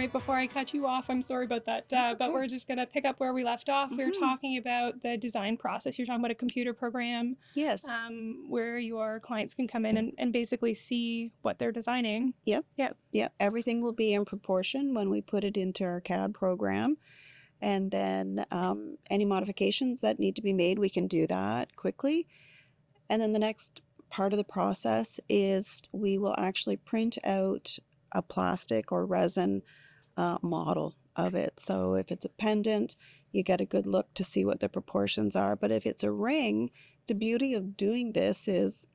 right before I cut you off. I'm sorry about that. That's But okay. we're just going to pick up where we left off. We were talking about the design process. You're talking about a computer program Yes. where your clients can come in and basically see what they're designing. Yep. Yep. Yep. Everything will be in proportion when we put it into our CAD program. And then any modifications that need to be made, we can do that quickly. And then the next part of the process is we will actually print out a plastic or resin model of it. So if it's a pendant, you get a good look to see what the proportions are. But if it's a ring, the beauty of doing this is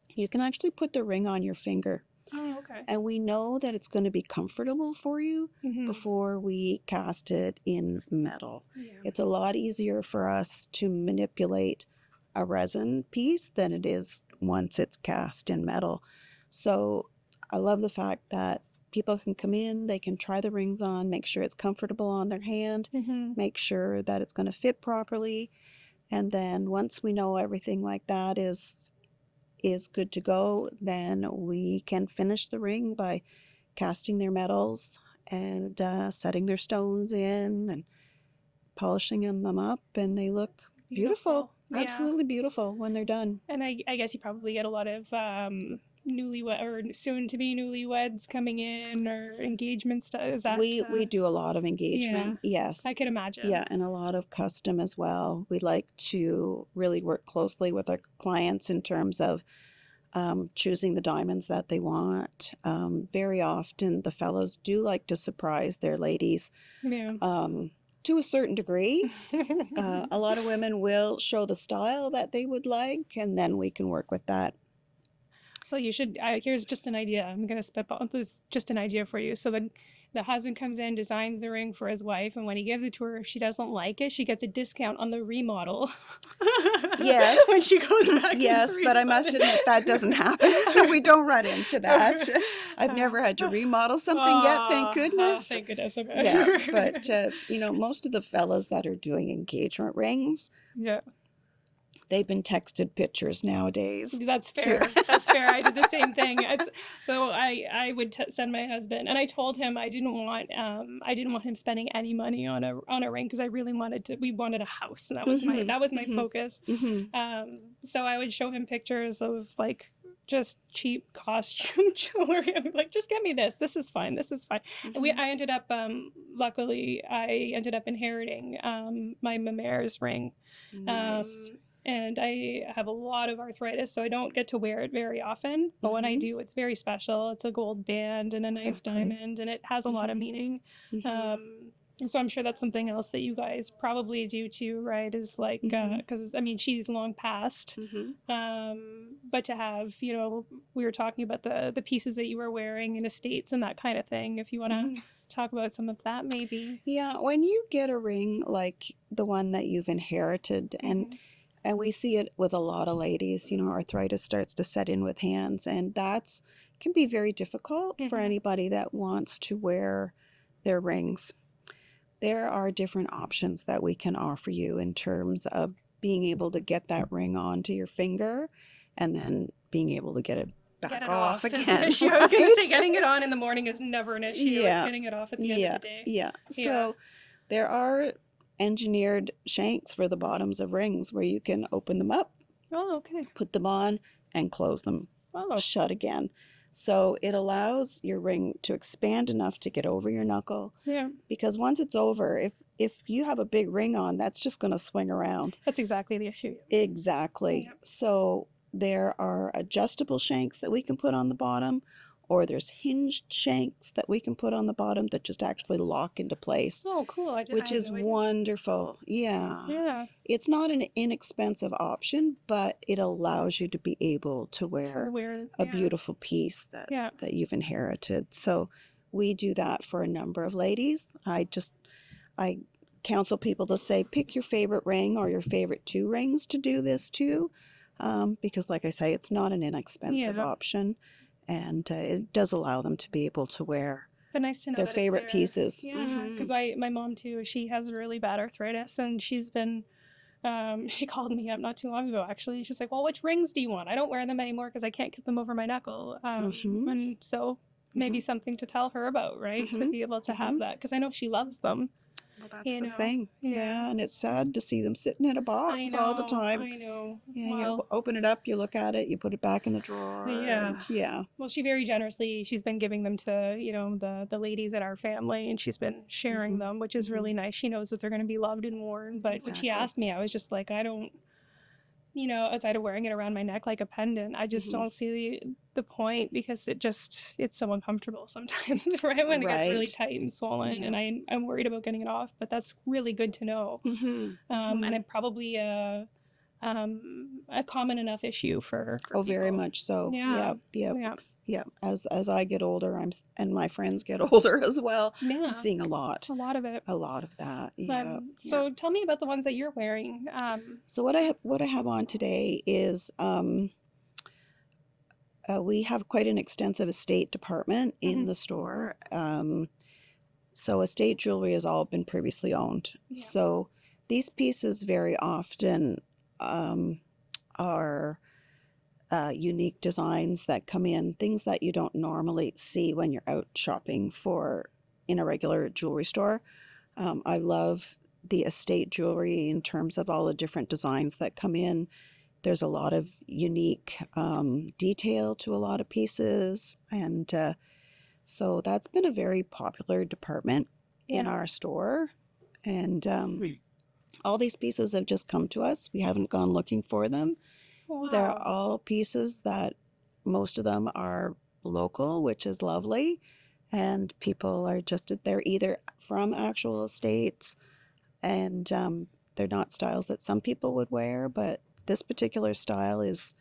you can actually put the ring on your finger. Oh, okay. And we know that it's going to be comfortable for you before we cast it in metal. Yeah. It's a lot easier for us to manipulate a resin piece than it is once it's cast in metal. So I love the fact that people can come in, they can try the rings on, make sure it's comfortable on their hand, make sure that it's going to fit properly. And then once we know everything like that is good to go, then we can finish the ring by casting their metals and setting their stones in and polishing them up, and they look beautiful. Yeah. Absolutely beautiful when they're done. And I guess you probably get a lot of newlywed or soon to be newlyweds coming in, or engagements. Is that we do a lot of engagement? Yeah, Yes, I can imagine. Yeah, and a lot of custom as well. We like to really work closely with our clients in terms of choosing the diamonds that they want. Very often the fellows do like to surprise their ladies. Yeah. To a certain degree. A lot of women will show the style that they would like, and then we can work with that. So you should, here's just an idea. I'm going to spitball. This is just an idea for you. So the husband comes in, designs the ring for his wife, and when he gives it to her, if she doesn't like it, she gets a discount on the remodel. Yes. When she goes back. Yes, but I must admit that doesn't happen. We don't run into that. I've never had to remodel something yet, thank goodness. Thank goodness, okay. Yeah, but most of the fellas that are doing engagement rings, yeah, they've been texted pictures nowadays. That's fair. That's fair. I did the same thing. So I would send my husband, and I told him I didn't want him spending any money on a ring, because I really we wanted a house, and that was my focus. So I would show him pictures of like just cheap costume jewelry. I'm like, just get me this. This is fine. This is fine. And I ended up luckily I ended up inheriting my Mamare's ring. Nice. And I have a lot of arthritis, so I don't get to wear it very often. But when I do, it's very special. It's a gold band and a nice diamond, and it has a lot of meaning. So I'm sure that's something else that you guys probably do too, right? Is like, because I mean, she's long past. But to have, we were talking about the pieces that you were wearing in estates and that kind of thing. If you want to talk about some of that, maybe. Yeah, when you get a ring like the one that you've inherited, and we see it with a lot of ladies, arthritis starts to set in with hands, and that's can be very difficult for anybody that wants to wear their rings. There are different options that we can offer you in terms of being able to get that ring onto your finger and then being able to get it back off again. I was going to say, getting it on in the morning is never an issue. Yeah. It's getting it off at the end of the day. Yeah. So there are engineered shanks for the bottoms of rings where you can open them up, put them on, and close them shut again. So it allows your ring to expand enough to get over your knuckle. Yeah. Because once it's over, if you have a big ring on, that's just going to swing around. That's exactly the issue. Exactly. Yeah. So there are adjustable shanks that we can put on the bottom, or there's hinged shanks that we can put on the bottom that just actually lock into place. Oh, cool. Which is wonderful. Yeah. Yeah. It's not an inexpensive option, but it allows you to be able to wear a beautiful piece that you've inherited. So we do that for a number of ladies. I counsel people to say, pick your favorite ring or your favorite 2 rings to do this too. Because like I say, it's not an inexpensive option. And it does allow them to be able to wear their favorite pieces. Yeah, because my mom too, she has really bad arthritis, and she's been, she called me up not too long ago actually. She's like, well, which rings do you want? I don't wear them anymore because I can't get them over my knuckle. And so maybe something to tell her about, right? To be able to have that, because I know she loves them. Well, that's the thing. Yeah, and it's sad to see them sitting in a box all the time. I know. Yeah, Well, you open it up, you look at it, you put it back in the drawer. yeah. And yeah. Well, she very generously, she's been giving them to, the ladies at our family, and she's been sharing them, which is really nice. She knows that they're going to be loved and worn. But when she asked me, I was just like, I don't, outside of wearing it around my neck like a pendant, I just don't see the point, because it's so uncomfortable sometimes, right? When it gets really tight and swollen, and I'm worried about getting it off, but that's really good to know. And it probably a common enough issue for Oh, people. very much so. Yeah. Yeah. As I get older, and my friends get older as well. Yeah. I'm seeing a lot of it. A lot of that. Yeah. So tell me about the ones that you're wearing. So what I have on today is we have quite an extensive estate department in the store. So estate jewelry has all been previously owned. Yeah. So these pieces very often are unique designs that come in, things that you don't normally see when you're out shopping in a regular jewelry store. I love the estate jewelry in terms of all the different designs that come in. There's a lot of unique detail to a lot of pieces, and so that's been a very popular department in our store. And all these pieces have just come to us. We haven't gone looking for them. Wow. They're all pieces that most of them are local, which is lovely. And people are they're either from actual estates, and they're not styles that some people would wear, but this particular style is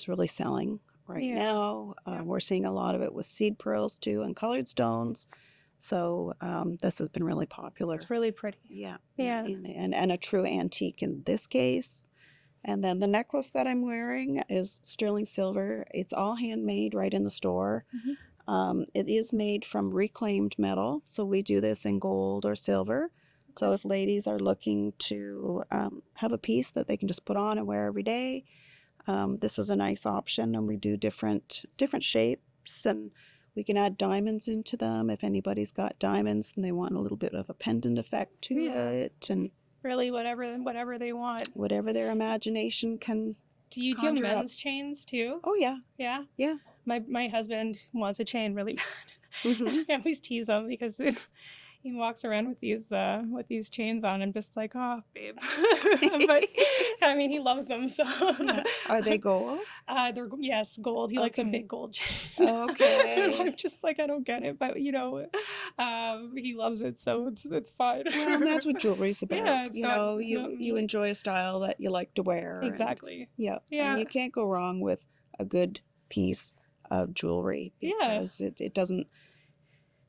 really selling right now. We're seeing a lot of it with seed pearls too, and colored stones. So this has been really popular. It's really pretty. Yeah. And a true antique in this case. And then the necklace that I'm wearing is sterling silver. It's all handmade right in the store. It is made from reclaimed metal. So we do this in gold or silver. Okay. So if ladies are looking to have a piece that they can just put on and wear every day, this is a nice option. And we do different shapes, and we can add diamonds into them if anybody's got diamonds and they want a little bit of a pendant effect to it. And really whatever they want. Whatever their imagination can. Do you do men's chains too? Oh yeah. Yeah? Yeah. My husband wants a chain really bad. I always tease him because he walks around with these chains on. I'm just like, oh, babe. But I mean, he loves them. So Are they gold? They're gold. He likes a big gold chain. Okay. I'm just like, I don't get it, but he loves it, so it's fine. Well, and that's what jewelry's about. Yeah, you enjoy a style that you like to wear. Exactly. And you can't go wrong with a good piece of jewelry, because it doesn't.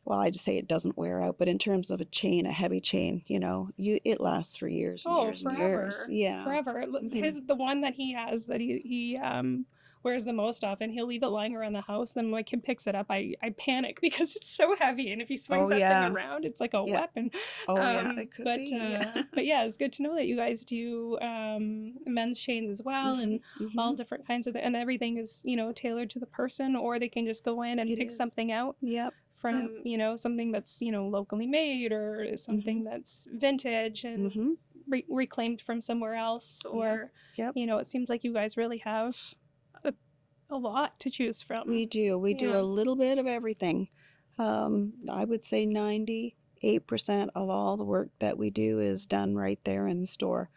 Well, I just say it doesn't wear out, but in terms of a heavy chain, it lasts for years and years forever. and years. Yeah, forever. The one that he has that he wears the most often, he'll leave it lying around the house. Then when my kid picks it up, I panic because it's so heavy, and if he swings that thing around, it's like a weapon. It could be. But it's good to know that you guys do men's chains as well, and all different kinds of and everything is tailored to the person, or they can just go in and pick something out. Yep. From something that's locally made, or something that's vintage and reclaimed from somewhere else, or it seems like you guys really have a lot to choose from. We do a little bit of everything. I would say 98% of all the work that we do is done right there in the store.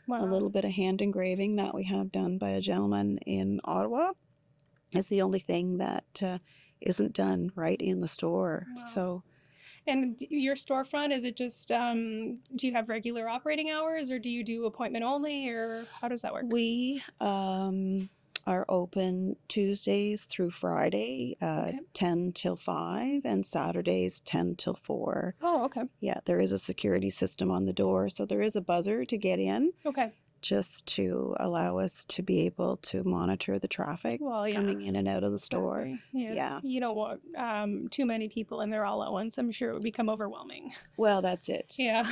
Wow. A little bit of hand engraving that we have done by a gentleman in Ottawa is the only thing that isn't done right in the store. Wow. So, and your storefront, is it just do you have regular operating hours, or do you do appointment only, or how does that work? We are open Tuesdays through Friday, 10 till 5, and Saturdays 10 till 4. Oh, okay. Yeah, there is a security system on the door, so there is a buzzer to get in. Okay. Just to allow us to be able to monitor the traffic coming in and out of the store. Yeah. You don't want too many people in there all at once. I'm sure it would become overwhelming. Well, that's it. Yeah.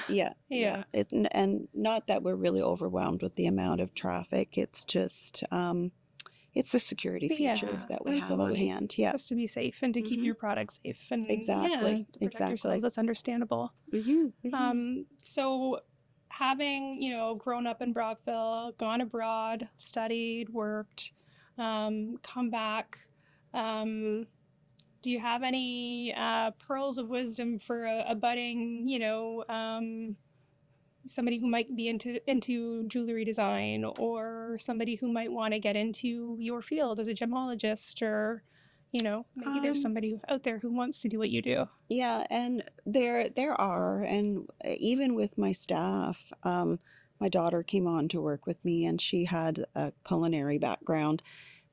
And not that we're really overwhelmed with the amount of traffic. It's just, it's a security feature Yeah, that we have on absolutely. hand. Yeah. Has to be safe and to keep Hmm. your product safe and yeah, Exactly. to protect yourselves. Exactly. That's understandable. Hmm. Hmm. So having, grown up in Brockville, gone abroad, studied, worked, come back, um, do you have any pearls of wisdom for a budding, somebody who might be into jewelry design or somebody who might want to get into your field as a gemologist or maybe there's Um, somebody out there who wants to do what you do. yeah, and there are, and even with my staff, my daughter came on to work with me, and she had a culinary background,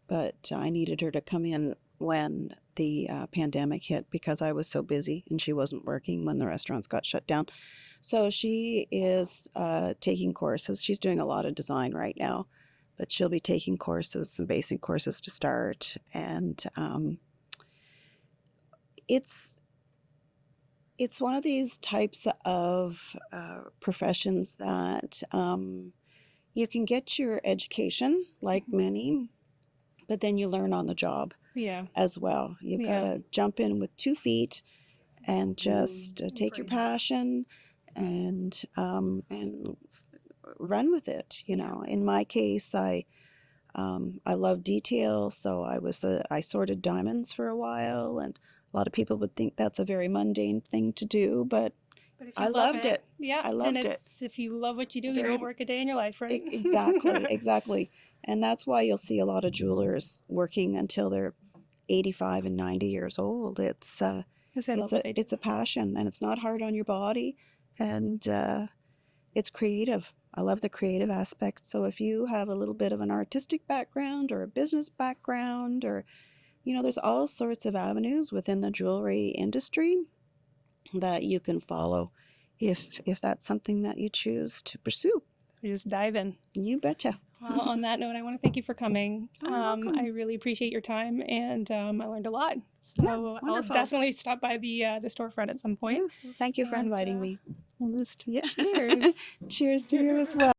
but I needed her to come in when the pandemic hit because I was so busy and she wasn't working when the restaurants got shut down. So she is taking courses. She's doing a lot of design right now, but she'll be taking courses, some basic courses to start. And it's it's one of these types of professions that you can get your education, like many, but then you learn on the job Yeah. as well. You've got Yeah. to jump in with 2 feet and just take your Embrace it. passion and run with it. You Yeah. know, in my case, I love detail, so I sorted diamonds for a while, and a lot of people would think that's a very mundane thing to do, but But if I you love loved it, it. yeah, I and loved it. it's if you love what you do, you Very don't work a day in your life, right? exactly, exactly, and that's why you'll see a lot of jewelers working until they're 85 and 90 years old. Because I love It's what I do. it's a passion, and it's not hard on your body, and it's creative. I love the creative aspect. So if you have a little bit of an artistic background or a business background, or there's all sorts of avenues within the jewelry industry that you can follow if that's something that you choose to pursue. We just dive in. You betcha. Well, on that note, I want to thank you for coming. Oh, you're I welcome. really appreciate your time, and I learned a lot. Yeah, So I'll wonderful. definitely stop by the storefront at some point. Yeah, well, thank you for And inviting me. we'll just Yeah. cheers. Cheers to you as well.